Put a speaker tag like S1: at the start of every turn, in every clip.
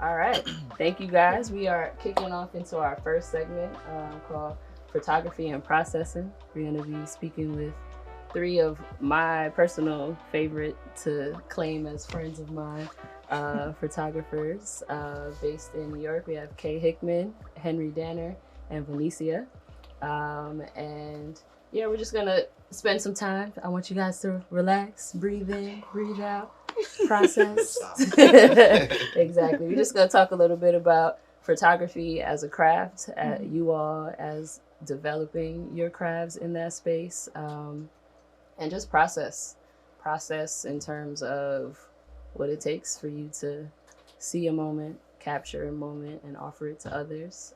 S1: All right. Thank you guys. We are kicking off into our first segment called Photography and Processing. We're going to be speaking with three of my personal favorite to claim as friends of mine photographers based in New York. We have Kay Hickman, Henry Danner, and Vonecia. And yeah, we're just going to spend some time. I want you guys to relax, breathe in, breathe out, process. Exactly. We're just going to talk a little bit about photography as a craft, you all as developing your crafts in that space, and just process in terms of what it takes for you to see a moment, capture a moment, and offer it to others,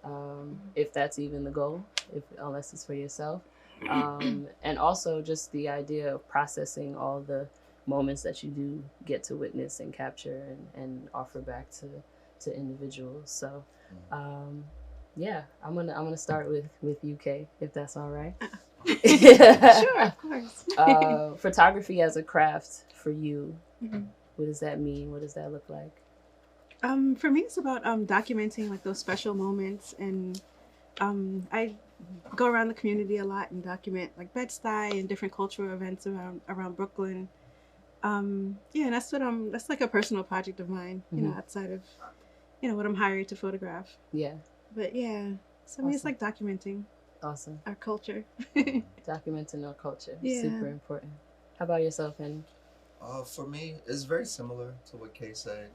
S1: if that's even the goal, if unless it's for yourself. And also just the idea of processing all the moments that you do get to witness and capture and offer back to individuals. So yeah, I'm gonna start with UK, if that's all right.
S2: Sure, of course.
S1: Photography as a craft for you, what does that mean? What does that look like?
S2: For me, it's about documenting like those special moments, and I go around the community a lot and document like Bed-Stuy and different cultural events around Brooklyn. Yeah, and that's like a personal project of mine, you know, outside of what I'm hired to photograph.
S1: Yeah.
S2: But yeah, so I mean, it's like documenting
S1: Awesome.
S2: our culture.
S1: Documenting our culture.
S2: Yeah.
S1: Super important. How about yourself, Henry?
S3: For me, it's very similar to what Kay said.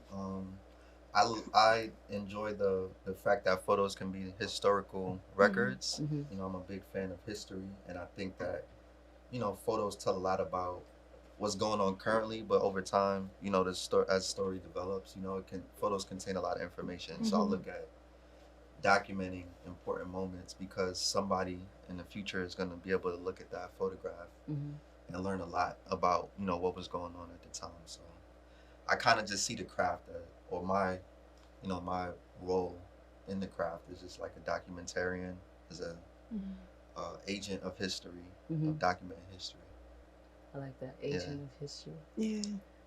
S3: I enjoy the fact that photos can be historical records. You know, I'm a big fan of history, and I think that photos tell a lot about what's going on currently, but over time, the story develops, photos contain a lot of information. So I'll look at documenting important moments because somebody in the future is going to be able to look at that photograph and learn a lot about what was going on at the time. So I kind of just see the craft or my my role in the craft is just like a documentarian, as a agent of history, of documenting history.
S1: I like that, agent of history.
S2: Yeah,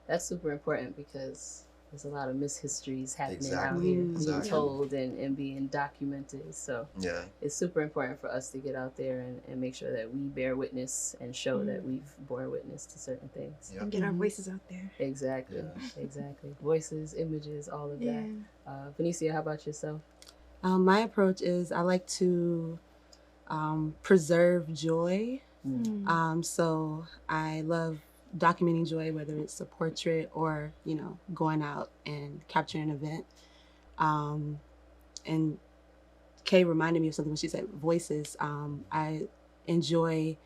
S1: that's super important because there's a lot of mishistories happening out
S3: Exactly.
S1: here,
S3: Exactly.
S1: being told and being documented. So
S3: Yeah.
S1: it's super important for us to get out there and make sure that we bear witness and show that we've borne witness to certain things.
S2: and get our voices out there.
S1: Exactly.
S3: Yeah.
S1: Exactly. Voices, images, all of
S2: Yeah.
S1: that. Vonecia, how about yourself?
S4: My approach is I like to preserve joy. So I love documenting joy, whether it's a portrait or, going out and capturing an event. And Kay reminded me of something when she said voices. I enjoy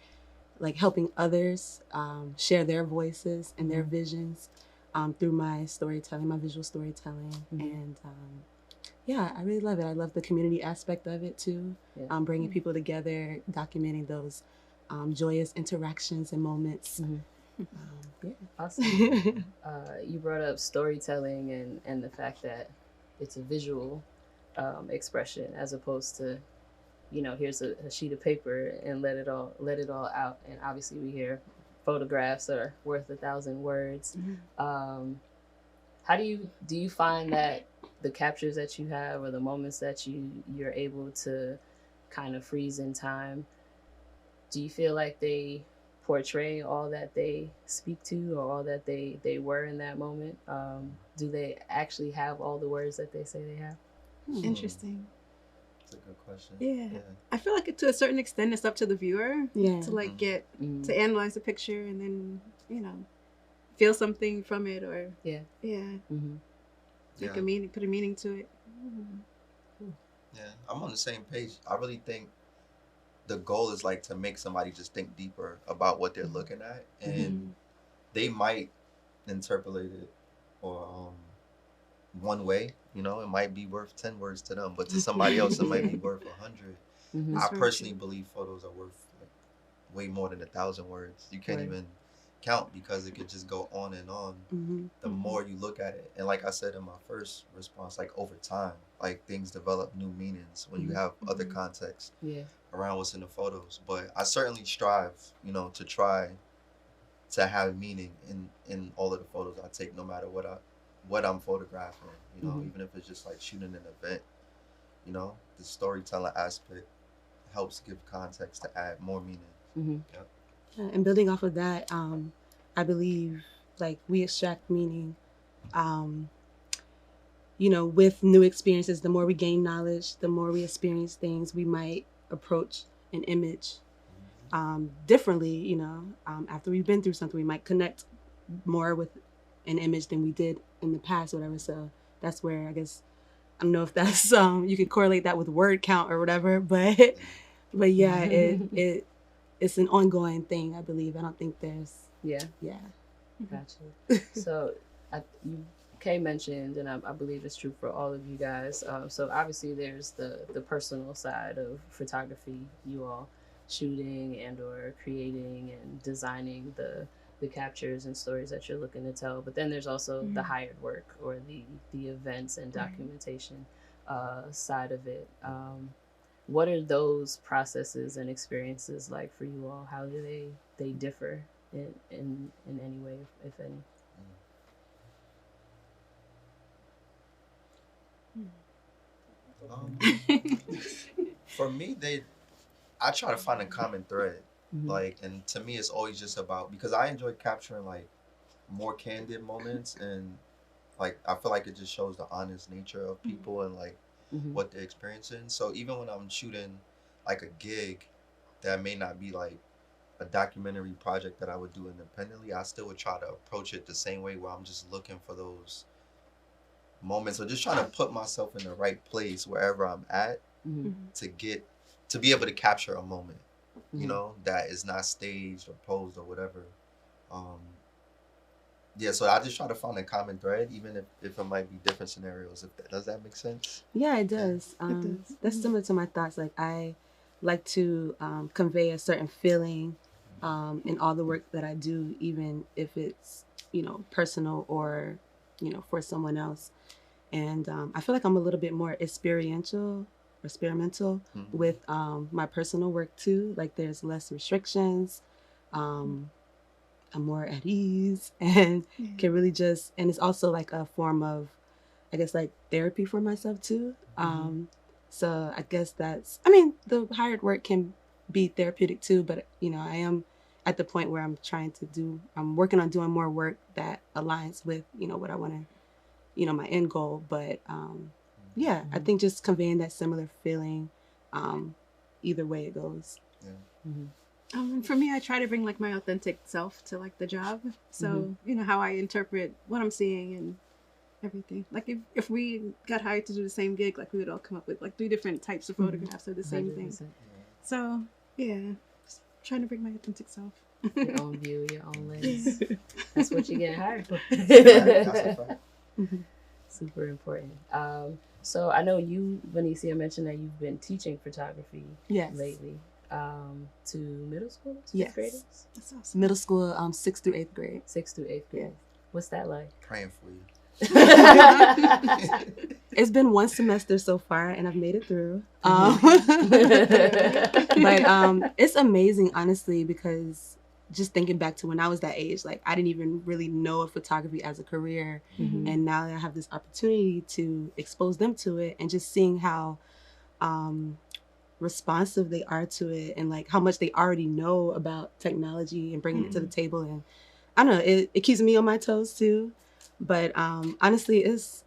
S4: like helping others share their voices and their visions through my storytelling, my visual storytelling. And yeah, I really love it. I love the community aspect of it too. Bringing people together, documenting those joyous interactions and moments.
S1: Yeah, awesome. You brought up storytelling and the fact that it's a visual expression as opposed to, here's a sheet of paper and let it all out. And obviously we hear photographs are worth 1,000 words. How do you find that the captures that you have or the moments that you're able to kind of freeze in time, do you feel like they portray all that they speak to or all that they were in that moment? Do they actually have all the words that they say they have?
S2: Interesting.
S3: That's a good question.
S2: Yeah. I feel like to a certain extent it's up to the viewer to like get to analyze the picture and then feel something from it or like put a meaning to it.
S3: Yeah, I'm on the same page. I really think the goal is like to make somebody just think deeper about what they're looking at, and they might interpolate it or one way. It might be worth 10 words to them, but to somebody else it might be worth 100. I personally believe photos are worth like way more than 1,000 words. You can't even count because it could just go on and on. The more you look at it, and like I said in my first response, like over time, like things develop new meanings when you have other context around what's in the photos. But I certainly strive, to try to have meaning in all of the photos I take, no matter what I'm photographing, you know, even if it's just like shooting an event, you know, the storytelling aspect helps give context to add more meaning. Yep.
S4: And building off of that, I believe like we extract meaning, you know, with new experiences. The more we gain knowledge, the more we experience things, we might approach an image differently, you know. After we've been through something, we might connect more with an image than we did in the past, whatever. So that's where I guess, I don't know if that's you can correlate that with word count or whatever, but yeah, it's an ongoing thing, I believe. I don't think there's
S1: Gotcha. So Kay mentioned, and I believe it's true for all of you guys. So obviously there's the personal side of photography, you all shooting and or creating and designing the captures and stories that you're looking to tell. But then there's also the hired work or the events and documentation side of it. What are those processes and experiences like for you all? How do they differ in any way, if any?
S3: For me, I try to find a common thread. Like, and to me, it's always just about, because I enjoy capturing like more candid moments, and like I feel like it just shows the honest nature of people and like what they're experiencing. So even when I'm shooting like a gig that may not be like a documentary project that I would do independently, I still would try to approach it the same way, where I'm just looking for those moments, or just trying to put myself in the right place wherever I'm at to be able to capture a moment, you know, that is not staged or posed or whatever. So I just try to find a common thread, even if it might be different scenarios. Does that make sense?
S4: Yeah, it does.
S2: It does.
S4: That's similar to my thoughts. Like I like to convey a certain feeling in all the work that I do, even if it's, you know, personal or, you know, for someone else. And I feel like I'm a little bit more experimental with my personal work too. Like there's less restrictions. I'm more at ease and can really just, and it's also like a form of, I guess, like therapy for myself too. So I guess that's, I mean, the hired work can be therapeutic too, but you know, I am at the point where I'm working on doing more work that aligns with, you know, what I want to, you know, my end goal. But I think just conveying that similar feeling, either way it goes.
S2: For me, I try to bring like my authentic self to like the job. So, you know, how I interpret what I'm seeing and everything. Like if we got hired to do the same gig, like we would all come up with like 3 different types of photographs of the same
S1: 100%.
S2: thing. So yeah, just trying to bring my authentic self.
S1: Your own view, your own lens. That's what you're getting hired for. Super important. So I know you, Vonecia, mentioned that you've been teaching photography lately. To middle school, fifth graders?
S2: That's awesome.
S4: Middle school, 6th through 8th grade.
S1: 6th through 8th grade. What's that like?
S3: Praying for you.
S4: It's been 1 semester so far, and I've made it through. But it's amazing, honestly, because just thinking back to when I was that age, like I didn't even really know of photography as a career, and now I have this opportunity to expose them to it, and just seeing how responsive they are to it, and like how much they already know about technology and bringing it to the table. And I don't know, it keeps me on my toes too. But honestly, it's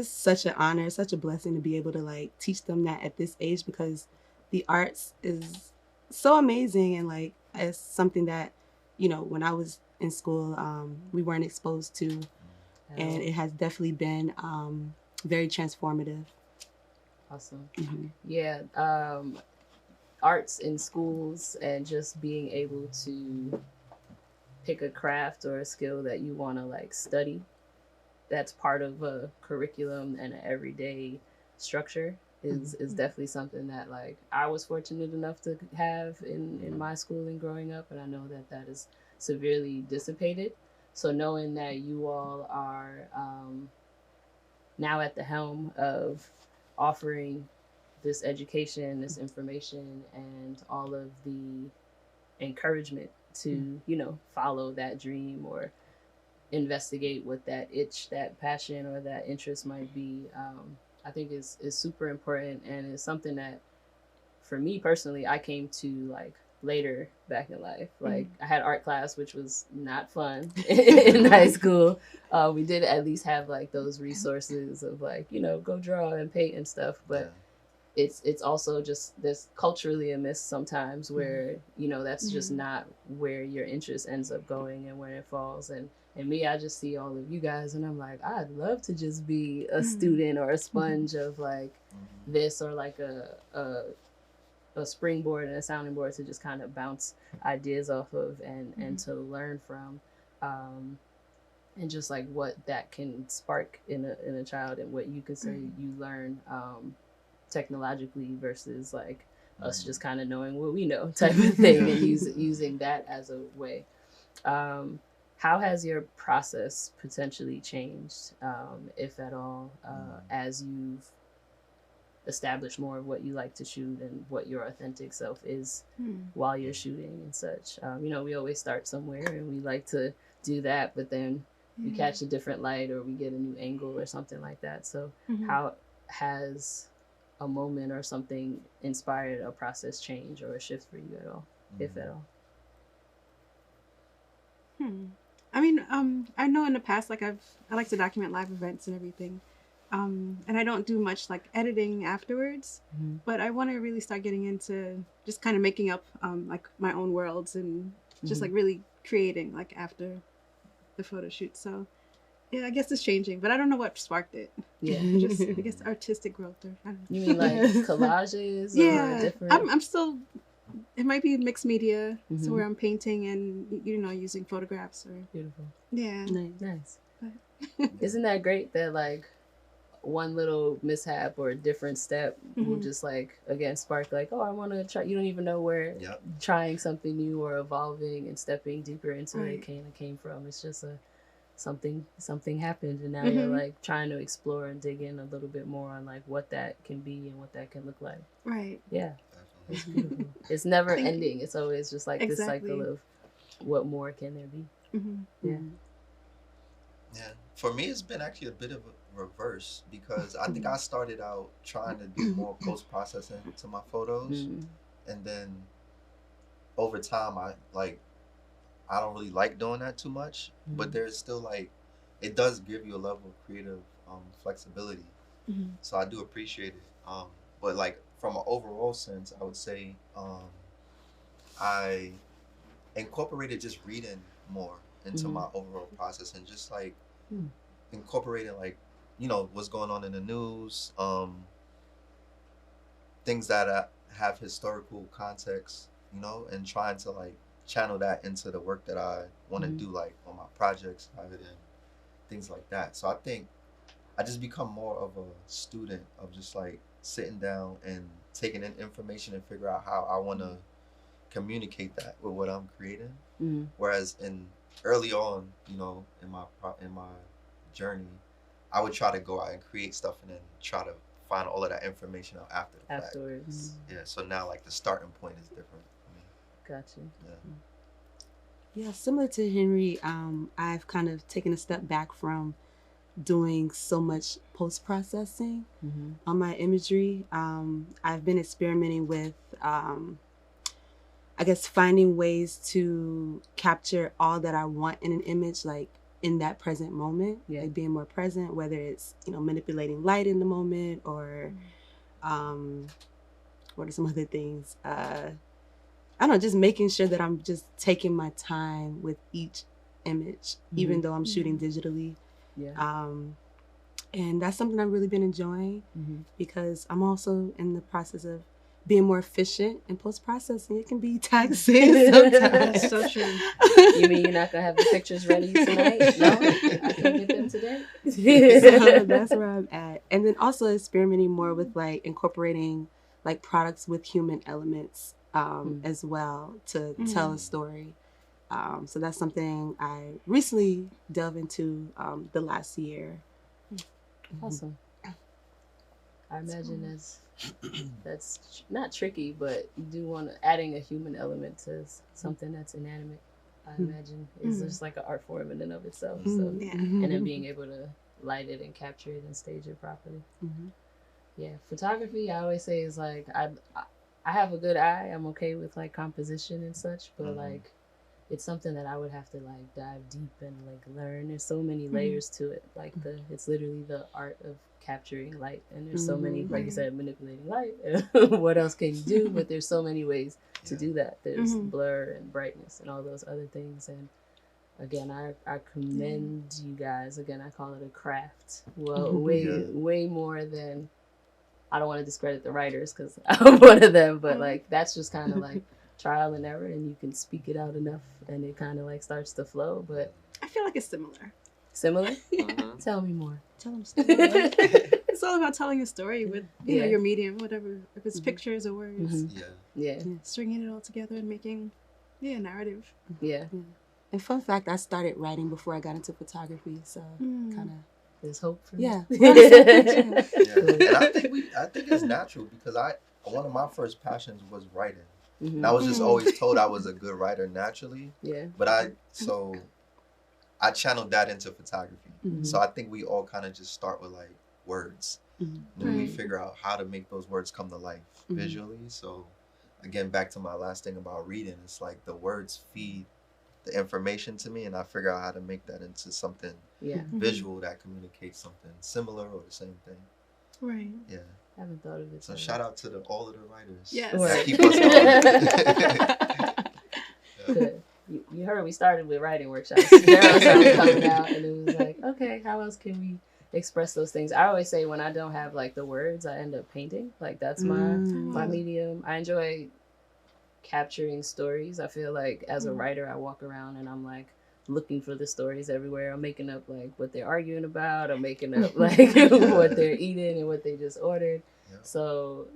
S4: such an honor, such a blessing to be able to like teach them that at this age, because the arts is so amazing, and like it's something that, you know, when I was in school, we weren't exposed to, and it has definitely been very transformative.
S1: Awesome. Yeah. Arts in schools and just being able to pick a craft or a skill that you want to like study, that's part of a curriculum and an everyday structure is definitely something that like I was fortunate enough to have in my schooling growing up, and I know that is severely dissipated. So knowing that you all are now at the helm of offering this education, this information, and all of the encouragement to, you know, follow that dream or investigate what that itch, that passion, or that interest might be, I think is super important, and is something that, for me personally, I came to like later back in life. Like I had art class, which was not fun in high school. We did at least have like those resources of like, you know, go draw and paint and stuff, but it's also just this culturally a miss sometimes where, you know, that's just not where your interest ends up going and where it falls. And me, I just see all of you guys and I'm like, I'd love to just be a student or a sponge of like this, or like a springboard and a sounding board to just kind of bounce ideas off of and to learn from, and just like what that can spark in a child, and what you could say you learn technologically versus like us just kind of knowing what we know type of thing, and using that as a way. How has your process potentially changed, if at all, as you've establish more of what you like to shoot and what your authentic self is while you're shooting and such? You know, we always start somewhere and we like to do that, but then we catch a different light or we get a new angle or something like that. So how has a moment or something inspired a process change or a shift for you at all, if at all?
S2: I mean, I know in the past, like I like to document live events and everything. And I don't do much like editing afterwards, but I want to really start getting into just kind of making up like my own worlds and just like really creating like after the photo shoot. So yeah, I guess it's changing, but I don't know what sparked it.
S1: Yeah,
S2: just I guess artistic growth, or I don't know.
S1: You mean like collages?
S2: Yeah,
S1: or different...
S2: I'm still. It might be mixed media, so where I'm painting and, you know, using photographs or.
S1: Beautiful.
S2: Yeah.
S1: Nice. Isn't that great that like one little mishap or a different step will just like again spark like, oh, I want to try. You don't even know where trying something new or evolving and stepping deeper into it came from. It's just something happened, and now you're like trying to explore and dig in a little bit more on like what that can be and what that can look like.
S2: Right.
S1: Yeah. It's beautiful. It's never ending. It's always just like this cycle of what more can there be.
S3: Yeah. For me, it's been actually a bit of a reverse, because I think I started out trying to do more post-processing to my photos, and then over time I don't really like doing that too much, but there's still like, it does give you a level of creative flexibility, so I do appreciate it, but like from an overall sense, I would say I incorporated just reading more into my overall process, and just like incorporating like, you know, what's going on in the news, things that have historical context, you know, and trying to like channel that into the work that I want to do, like on my projects and things like that. So I think I just become more of a student of just like sitting down and taking in information and figure out how I want to communicate that with what I'm creating. Whereas early on, you know, in my journey, I would try to go out and create stuff and then try to find all of that information out afterwards. Yeah, so now like the starting point is different for me.
S1: Gotcha.
S4: Yeah, similar to Henry, I've kind of taken a step back from doing so much post-processing on my imagery. I've been experimenting with, I guess, finding ways to capture all that I want in an image, like in that present moment, like being more present, whether it's, you know, manipulating light in the moment or what are some other things? I don't know, just making sure that I'm just taking my time with each image, even though I'm shooting digitally. And that's something I've really been enjoying, because I'm also in the process of being more efficient in post-processing. It can be taxing sometimes.
S2: So true.
S1: You mean you're not going to have the pictures ready tonight? No? I can get them today?
S4: So that's where I'm at. And then also experimenting more with like incorporating like products with human elements as well to tell a story. So that's something I recently delved into the last year.
S1: Awesome. I imagine that's not tricky, but you do want to adding a human element to something that's inanimate. I imagine is just like an art form in and of itself. So
S2: Yeah.
S1: and then being able to light it and capture it and stage it properly. Yeah, photography I always say is like I have a good eye. I'm okay with like composition and such, but like it's something that I would have to like dive deep and like learn. There's so many layers to it. Like it's literally the art of capturing light, and there's so many, like you said, manipulating light. What else can you do? But there's so many ways to do that. There's blur and brightness and all those other things. And again, I commend you guys. Again, I call it a craft. Well, way more than. I don't want to discredit the writers because I'm one of them, but like that's just kind of like trial and error, and you can speak it out enough and it kind of like starts to flow. But
S2: I feel like it's similar.
S1: Similar? Tell me more.
S2: Tell them story. It's all about telling a story with you know your medium, whatever, if it's pictures or words. Stringing it all together and making a narrative.
S4: And fun fact, I started writing before I got into photography, so kind of
S1: there's hope for
S3: me.
S1: Yeah.
S3: And I think it's natural because one of my first passions was writing. And I was just always told I was a good writer naturally. But I channeled that into photography. So I think we all kind of just start with like words. And then we figure out how to make those words come to life visually. So again, back to my last thing about reading, it's like the words feed the information to me, and I figure out how to make that into something visual that communicates something similar or the same thing.
S2: Right.
S3: Yeah.
S1: I haven't thought of it.
S3: So shout out to all of the writers.
S2: Yes.
S3: That keep us going.
S1: Good. You heard we started with writing workshops. There was coming out, and it was like, okay, how else can we express those things? I always say when I don't have like the words, I end up painting. Like that's my medium. I enjoy capturing stories. I feel like as a writer, I walk around and I'm like looking for the stories everywhere. I'm making up like what they're arguing about. I'm making up like what they're eating and what they just ordered. So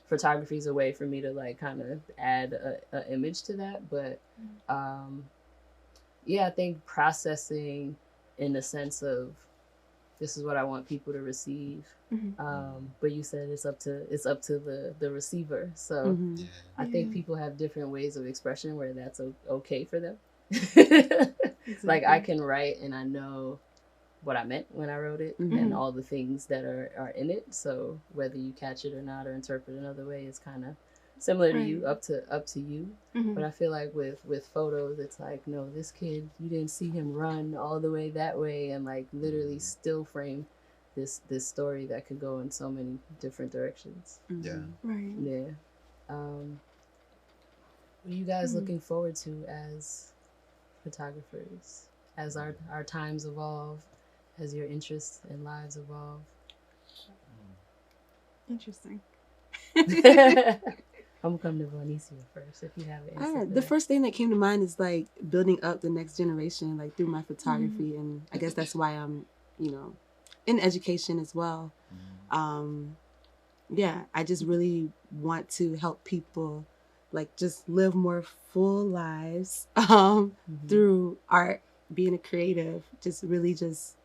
S1: photography is a way for me to like kind of add an image to that. But I think processing in the sense of this is what I want people to receive. But you said it's up to the receiver. So I think people have different ways of expression where that's okay for them. Like I can write and I know what I meant when I wrote it and all the things that are in it. So whether you catch it or not or interpret another way is kind of similar to you, up to you. But I feel like with photos, it's like, no, this kid, you didn't see him run all the way that way and like literally still frame this story that could go in so many different directions.
S2: Right.
S1: What are you guys looking forward to as photographers, as our times evolve, as your interests and lives evolve?
S2: Interesting.
S1: I'm coming to Vonecia first if you have an answer.
S4: The first thing that came to mind is like building up the next generation, like through my photography, and I guess that's why I'm, in education as well. I just really want to help people like just live more full lives through art, being a creative, just really just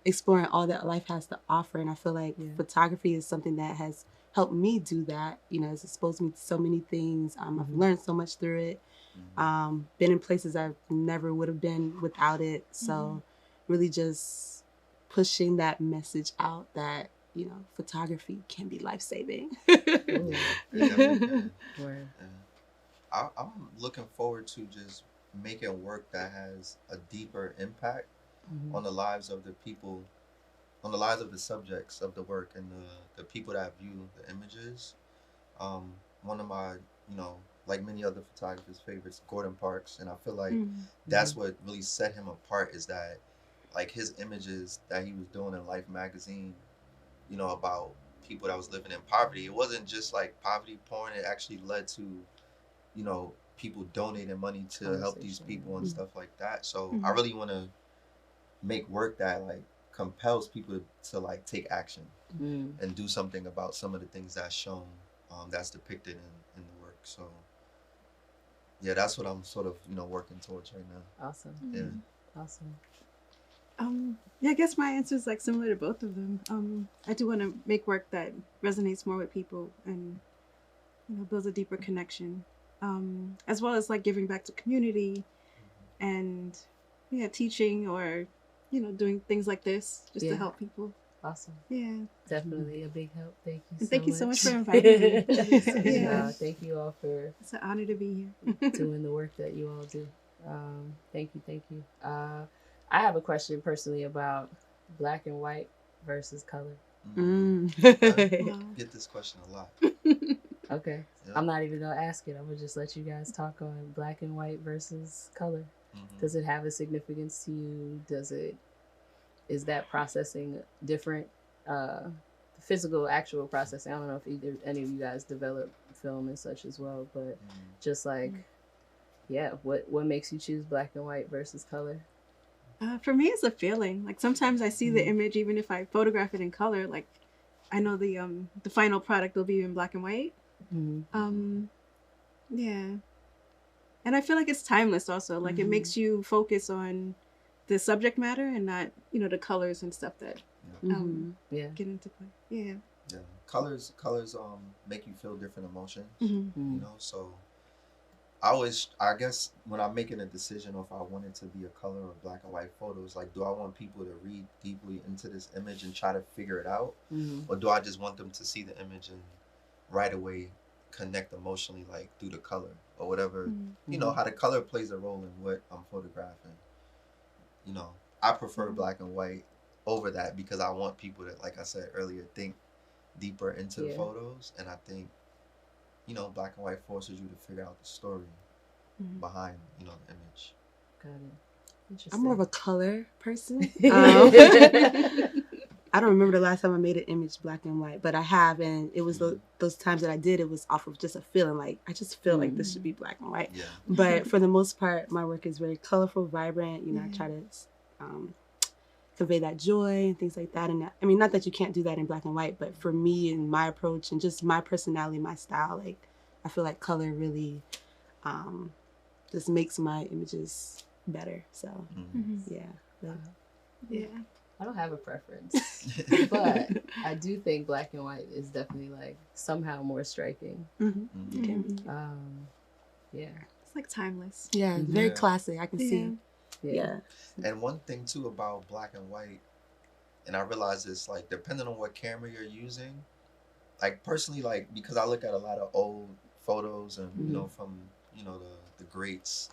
S4: exploring all that life has to offer. And I feel like photography is something that has helped me do that. It's exposed me to so many things. I've learned so much through it. Been in places I never would have been without it. So really just pushing that message out that, photography can be life-saving.
S3: I'm looking forward to just making work that has a deeper impact on the lives of the people, on the lives of the subjects of the work and the people that view the images. One of my, like many other photographers' favorites, Gordon Parks, and I feel like that's what really set him apart is that, like, his images that he was doing in Life magazine, about people that was living in poverty. It wasn't just like poverty porn. It actually led to, people donating money to help these people and stuff like that. So I really want to make work that like compels people to like take action and do something about some of the things that's shown, that's depicted in the work. So yeah, that's what I'm sort of working towards right now.
S1: Awesome. Awesome.
S2: I guess my answer is like similar to both of them. I do want to make work that resonates more with people and builds a deeper connection, as well as like giving back to community and yeah, teaching or doing things like this just to help people.
S1: Awesome.
S2: Yeah.
S1: Definitely a big help. Thank you
S2: And
S1: so
S2: thank
S1: much.
S2: you so much for inviting me.
S1: Yeah. Thank you all for
S2: it's an honor to be here.
S1: doing the work that you all do. Thank you. I have a question personally about black and white versus color.
S3: I get this question a lot.
S1: Okay. Yep. I'm not even gonna ask it. I'm gonna just let you guys talk on black and white versus color. Does it have a significance to you? Is that processing different? Physical, actual processing. I don't know if any of you guys develop film and such as well, but just like, what makes you choose black and white versus color?
S2: For me, it's a feeling. Like sometimes I see the image, even if I photograph it in color. Like I know the final product will be in black and white. Yeah, and I feel like it's timeless. Also, like it makes you focus on the subject matter and not the colors and stuff that get into play. Yeah.
S3: Colors make you feel different emotions. So I guess when I'm making a decision if I want it to be a color or black and white photos, like, do I want people to read deeply into this image and try to figure it out, or do I just want them to see the image and right away connect emotionally, like through the color or whatever? How the color plays a role in what I'm photographing. I prefer black and white over that because I want people to, like I said earlier, think deeper into the photos, and I think black and white forces you to figure out the story behind the image.
S1: Got it. Interesting.
S4: I'm more of a color person. I don't remember the last time I made an image black and white, but I have, and it was those times that I did, it was off of just a feeling, like I just feel like this should be black and white.
S3: Yeah.
S4: But for the most part, my work is very colorful, vibrant. I try to convey that joy and things like that. And I mean, not that you can't do that in black and white, but for me and my approach and just my personality, my style, like I feel like color really just makes my images better. So
S2: yeah.
S1: I don't have a preference, but I do think black and white is definitely like somehow more striking. Yeah,
S2: it's like timeless.
S4: Yeah, very classic. I can see.
S1: Yeah.
S3: And one thing too about black and white, and I realize this, like, depending on what camera you're using, like personally, like, because I look at a lot of old photos and from the greats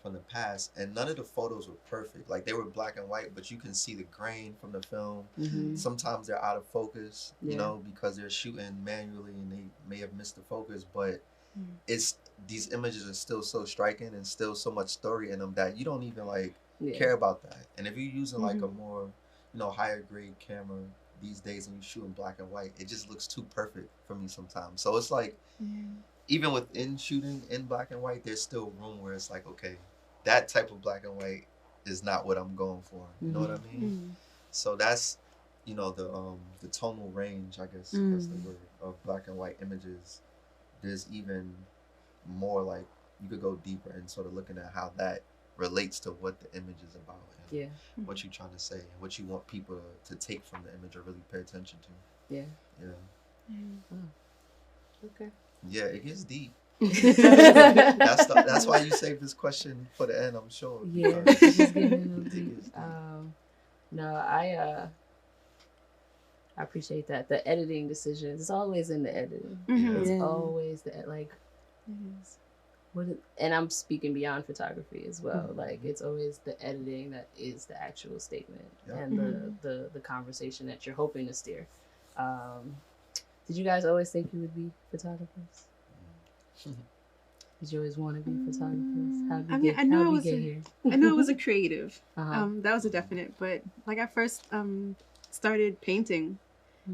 S3: from the past, and none of the photos were perfect. Like, they were black and white, but you can see the grain from the film. Sometimes they're out of focus, because they're shooting manually and they may have missed the focus, but these images are still so striking and still so much story in them that you don't even care about that. And if you're using like a more higher grade camera these days and you shoot in black and white, it just looks too perfect for me sometimes. So it's like even within shooting in black and white, there's still room where it's like, okay, that type of black and white is not what I'm going for. You know what I mean? So that's the tonal range, I guess that's the word, of black and white images. There's even more, like, you could go deeper and sort of looking at how that relates to what the image is about and what you're trying to say and what you want people to take from the image or really pay attention to.
S1: Okay.
S3: Yeah, it gets deep. That's why you saved this question for the end, I'm sure.
S1: Yeah, it's just getting a little deep. No, I appreciate that. The editing decisions, it's always in the editing. It's always and I'm speaking beyond photography as well. Like, it's always the editing that is the actual statement and the conversation that you're hoping to steer. Did you guys always think you would be photographers? Did you always want to be photographers?
S2: I knew it was a creative. That was a definite. But like I first started painting,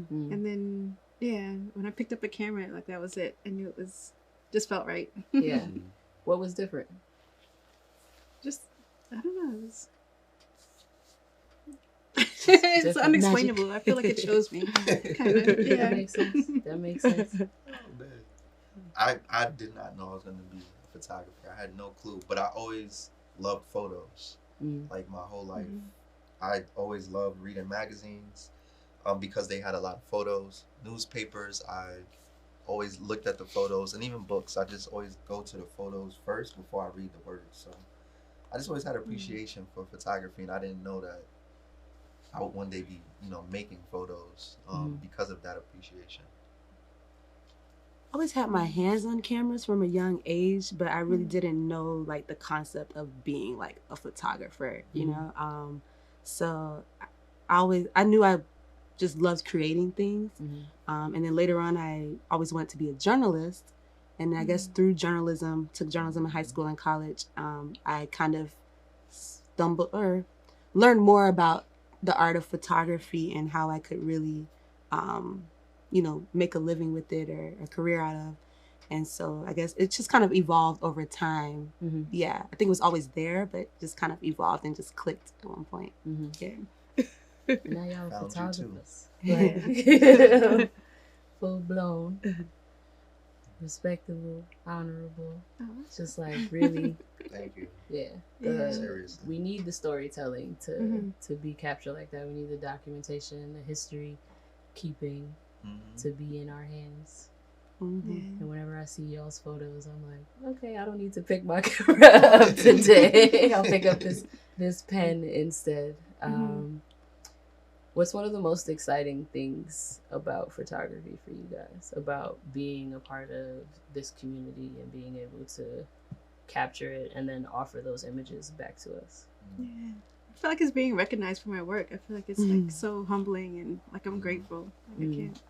S2: and then when I picked up a camera, like that was it. I knew it was just felt right.
S1: Yeah. What was different?
S2: Just I don't know. It's unexplainable. Magic. I feel like it shows me. Kind of. Yeah.
S1: That makes sense.
S3: Oh, man. I did not know I was going to be a photographer. I had no clue, but I always loved photos. Like my whole life. I always loved reading magazines because they had a lot of photos. Newspapers, I always looked at the photos, and even books. I just always go to the photos first before I read the words. So I just always had appreciation for photography, and I didn't know that I would one day be, you know, making photos because of that appreciation.
S4: I always had my hands on cameras from a young age, but I really didn't know like the concept of being like a photographer, you know? So I knew I just loved creating things. And then later on, I always wanted to be a journalist. And I guess through journalism, took journalism in high school and college, I kind of learned more about the art of photography and how I could really, you know, make a living with it or a career out of. And so I guess it just kind of evolved over time. Yeah, I think it was always there, but just kind of evolved and just clicked at one point. Yeah.
S1: Now y'all
S3: Found
S1: photographers.
S4: Yeah.
S1: Right. Full blown. Respectable, honorable. Just like really.
S3: Thank you.
S1: Yeah.
S3: Seriously.
S1: We need the storytelling to be captured like that. We need the documentation, the history keeping to be in our hands. And whenever I see y'all's photos, I'm like, okay, I don't need to pick my camera up today. I'll pick up this pen instead. What's one of the most exciting things about photography for you guys? About being a part of this community and being able to capture it and then offer those images back to us?
S2: Yeah. I feel like it's being recognized for my work. I feel like it's like so humbling and like I'm grateful. Like I can't.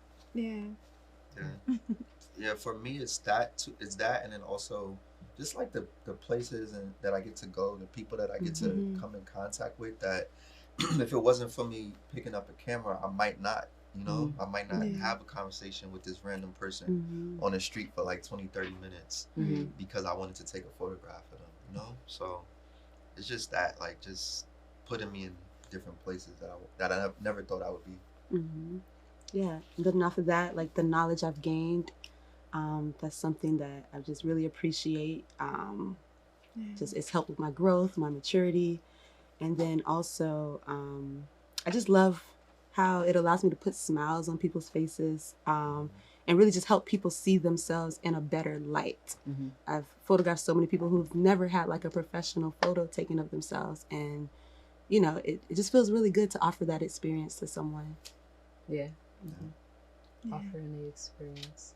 S3: Yeah, for me it's that too. It's that, and then also just like the places and that I get to go, the people that I get to come in contact with, that if it wasn't for me picking up a camera, I might not, you know, I might not have a conversation with this random person on the street for like 20-30 minutes because I wanted to take a photograph of them, you know. So it's just that, like, just putting me in different places that I never thought I would be.
S4: Yeah, and then off of that, like the knowledge I've gained, that's something that I just really appreciate. Just it's helped with my growth, my maturity, and then also I just love how it allows me to put smiles on people's faces and really just help people see themselves in a better light. I've photographed so many people who've never had like a professional photo taken of themselves, and you know, it just feels really good to offer that experience to someone.
S1: Yeah. Offering the experience.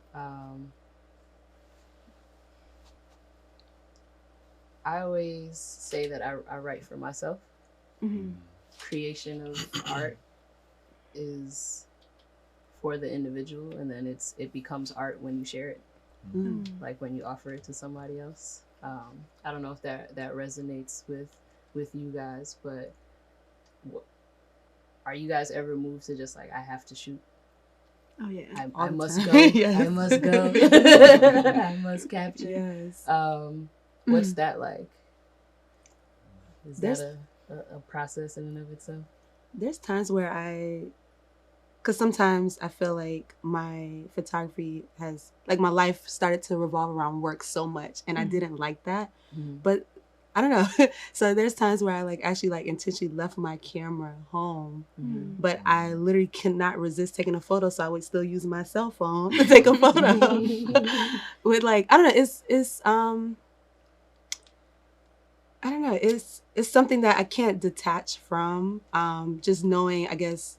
S1: I always say that I write for myself. Creation of art is for the individual, and then it becomes art when you share it, like when you offer it to somebody else. I don't know if that resonates with you guys, but are you guys ever moved to just like, I have to shoot?
S2: Oh yeah.
S1: I must go.
S4: Yes.
S1: I must go. I must capture.
S4: Yes.
S1: What's that like? Is
S4: There's-
S1: that a process in and of itself?
S4: There's times where because sometimes I feel like my photography has, like my life started to revolve around work so much, and I didn't like that. But I don't know. So there's times where I like actually like intentionally left my camera home, but I literally cannot resist taking a photo. So I would still use my cell phone to take a photo with like, I don't know. It's I don't know. It's something that I can't detach from. Just knowing, I guess,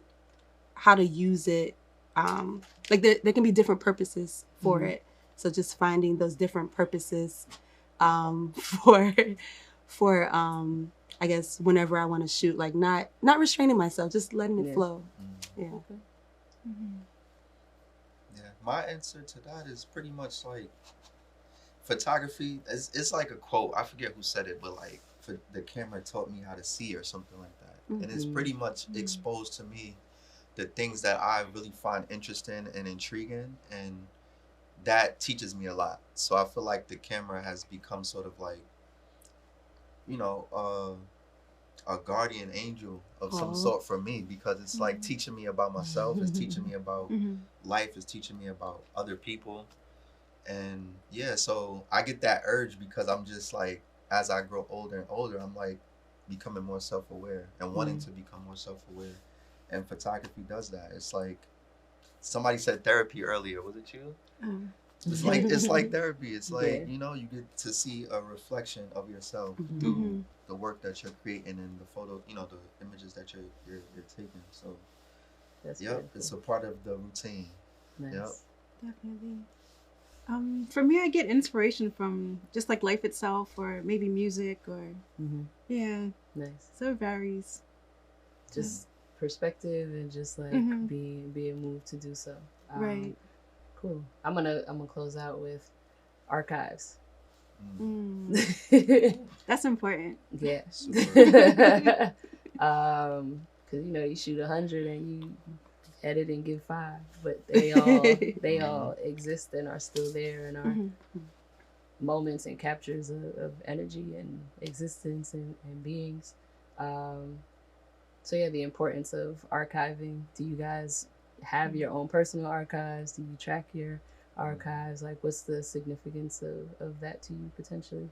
S4: how to use it. Like there can be different purposes for it. So just finding those different purposes for I guess whenever I want to shoot, like not restraining myself, just letting it flow. Yeah.
S3: Yeah, my answer to that is pretty much like photography. It's like a quote. I forget who said it, but like, for the camera taught me how to see, or something like that. And it's pretty much exposed to me the things that I really find interesting and intriguing, and that teaches me a lot. So I feel like the camera has become sort of like, you know, a guardian angel of some sort for me, because it's like teaching me about myself, it's teaching me about life, it's teaching me about other people. And yeah, so I get that urge because I'm just like, as I grow older and older, I'm like becoming more self-aware and wanting to become more self-aware. And photography does that. It's like, somebody said therapy earlier. Was it you? It's like therapy. It's like, you know, you get to see a reflection of yourself through the work that you're creating and the photo, you know, the images that you're taking. So
S1: That's
S3: yep,
S1: beautiful.
S3: it's a part of the routine.
S1: Nice.
S3: Yep.
S2: Definitely. For me, I get inspiration from just like life itself, or maybe music, or yeah.
S1: Nice.
S2: So it varies.
S1: Just perspective and just like being moved to do so.
S2: Right.
S1: Cool. I'm gonna close out with archives.
S2: That's important.
S1: Yeah. Cause you know you shoot 100 and you edit and give 5, but they all exist and are still there and are moments and captures of energy and existence and beings. So yeah, the importance of archiving. Do you guys have your own personal archives? Do you track your archives? Like, what's the significance of that to you potentially?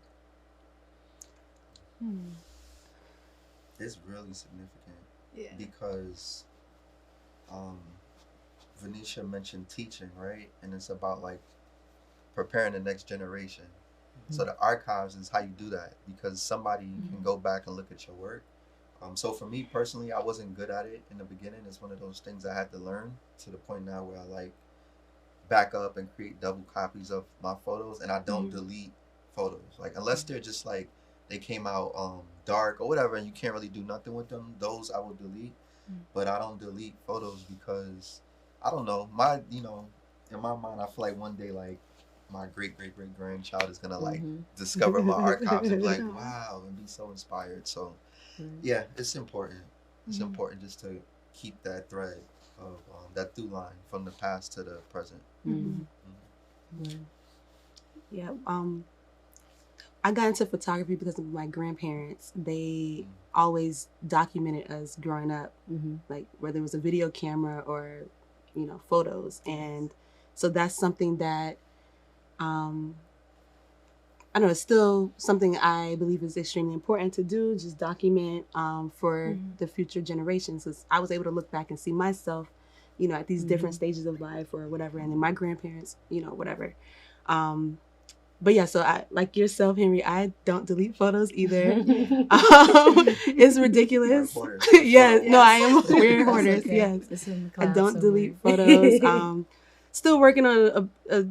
S3: It's really significant.
S2: Yeah.
S3: Because Vonecia mentioned teaching, right? And it's about like preparing the next generation. So the archives is how you do that, because somebody can go back and look at your work. So for me personally, I wasn't good at it in the beginning. It's one of those things I had to learn, to the point now where I like back up and create double copies of my photos, and I don't delete photos. Like, unless they're just like they came out dark or whatever and you can't really do nothing with them, those I will delete. But I don't delete photos because I don't know, in my mind I feel like one day like my great grandchild is gonna like discover my archives and be like, wow, and be so inspired. So yeah, it's important. It's important just to keep that thread of that through line from the past to the present.
S4: Yeah. I got into photography because of my grandparents. They always documented us growing up, like whether it was a video camera or, you know, photos. And so that's something that, I don't know, it's still something I believe is extremely important to do, just document for the future generations. Because I was able to look back and see myself, you know, at these different stages of life or whatever, and then my grandparents, you know, whatever. But yeah, so I, like yourself, Henry, I don't delete photos either. It's ridiculous. Yes, no, I am. We're hoarders. Okay. Yes, I don't delete photos. Still working on a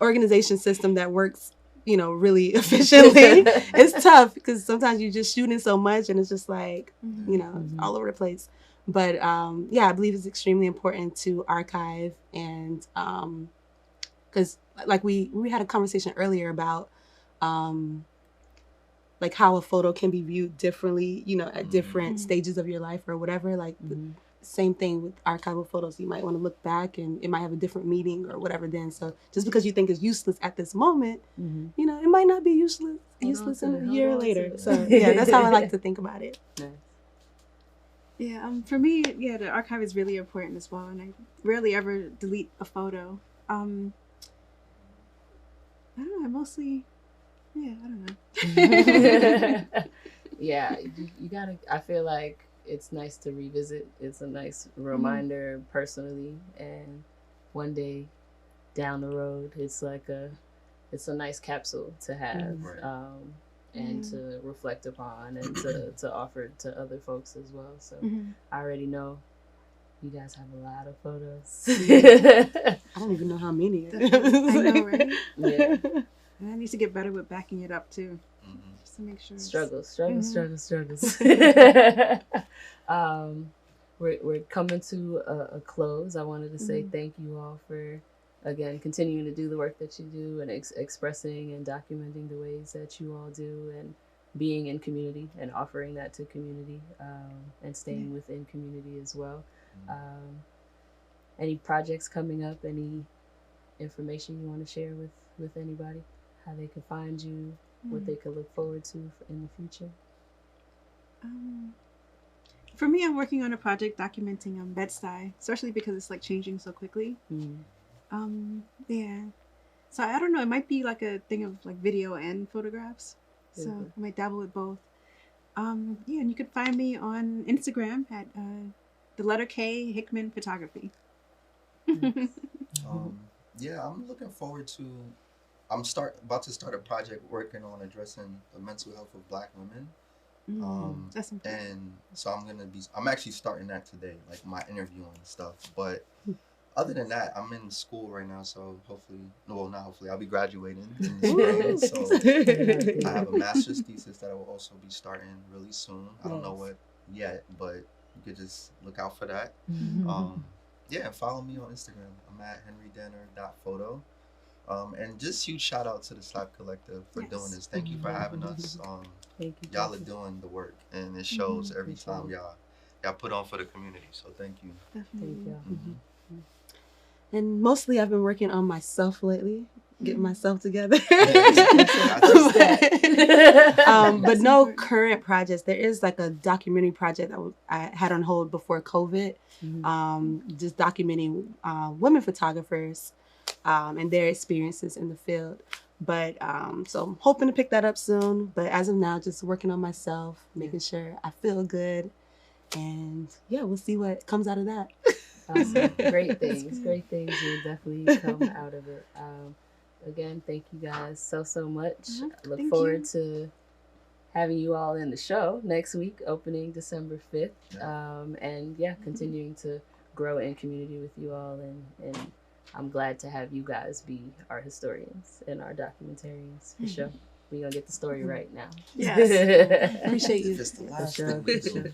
S4: organization system that works, you know, really efficiently. It's tough because sometimes you're just shooting so much and it's just like, you know, all over the place. But yeah, I believe it's extremely important to archive, and because like we had a conversation earlier about like how a photo can be viewed differently, you know, at different stages of your life or whatever. Like same thing with archival photos. You might want to look back and it might have a different meaning or whatever then. So just because you think it's useless at this moment, you know, it might not be useless in a year later. So yeah, that's how I like to think about it.
S1: Nice.
S2: Yeah, for me, yeah, the archive is really important as well, and I rarely ever delete a photo. I don't know, I mostly, yeah, I don't know.
S1: Yeah, you gotta, I feel like it's nice to revisit. It's a nice reminder personally, and one day down the road, it's like it's a nice capsule to have, and to reflect upon and to offer to other folks as well. So I already know you guys have a lot of photos.
S4: I don't even know how many.
S2: I know, right?
S1: Yeah.
S2: And I need to get better with backing it up too, just to make sure.
S1: Struggles. We're coming to a close. I wanted to say thank you all for, again, continuing to do the work that you do and expressing and documenting the ways that you all do, and being in community and offering that to community, and staying within community as well. Any projects coming up? Any information you want to share with anybody? How they can find you? What they could look forward to in the future?
S2: For me, I'm working on a project documenting Bed-Stuy, especially because it's like changing so quickly. Yeah. So I don't know, it might be like a thing of like video and photographs. So I might dabble with both. Yeah, and you could find me on Instagram at the letter K Hickman Photography.
S3: Yeah, I'm looking forward to. I'm about to start a project working on addressing the mental health of Black women.
S2: That's important.
S3: And so I'm actually starting that today, like my interviewing and stuff. But other than that, I'm in school right now, so not hopefully, I'll be graduating in the spring. So I have a master's thesis that I will also be starting really soon. I don't know what yet, but you could just look out for that. Yeah, follow me on Instagram. I'm at henrydanner.photo. And just huge shout out to the SLAPcollective for doing this. Thank you for having us.
S1: Thank you.
S3: Y'all are doing the work, and it shows every time y'all put on for the community. So thank you.
S1: Thank you.
S4: And mostly I've been working on myself lately, getting myself together. But no current projects. There is like a documentary project that I had on hold before COVID, just documenting women photographers and their experiences in the field. But so I'm hoping to pick that up soon. But as of now, just working on myself, making sure I feel good. And yeah, we'll see what comes out of that.
S1: Awesome. Great things will definitely come out of it. Again, thank you guys so much. I look forward to having you all in the show next week, opening December 5th. And continuing to grow in community with you all. And I'm glad to have you guys be our historians and our documentarians for sure. We're going to get the story right now.
S2: Yes.
S4: Appreciate you.
S3: Just the last thing we do.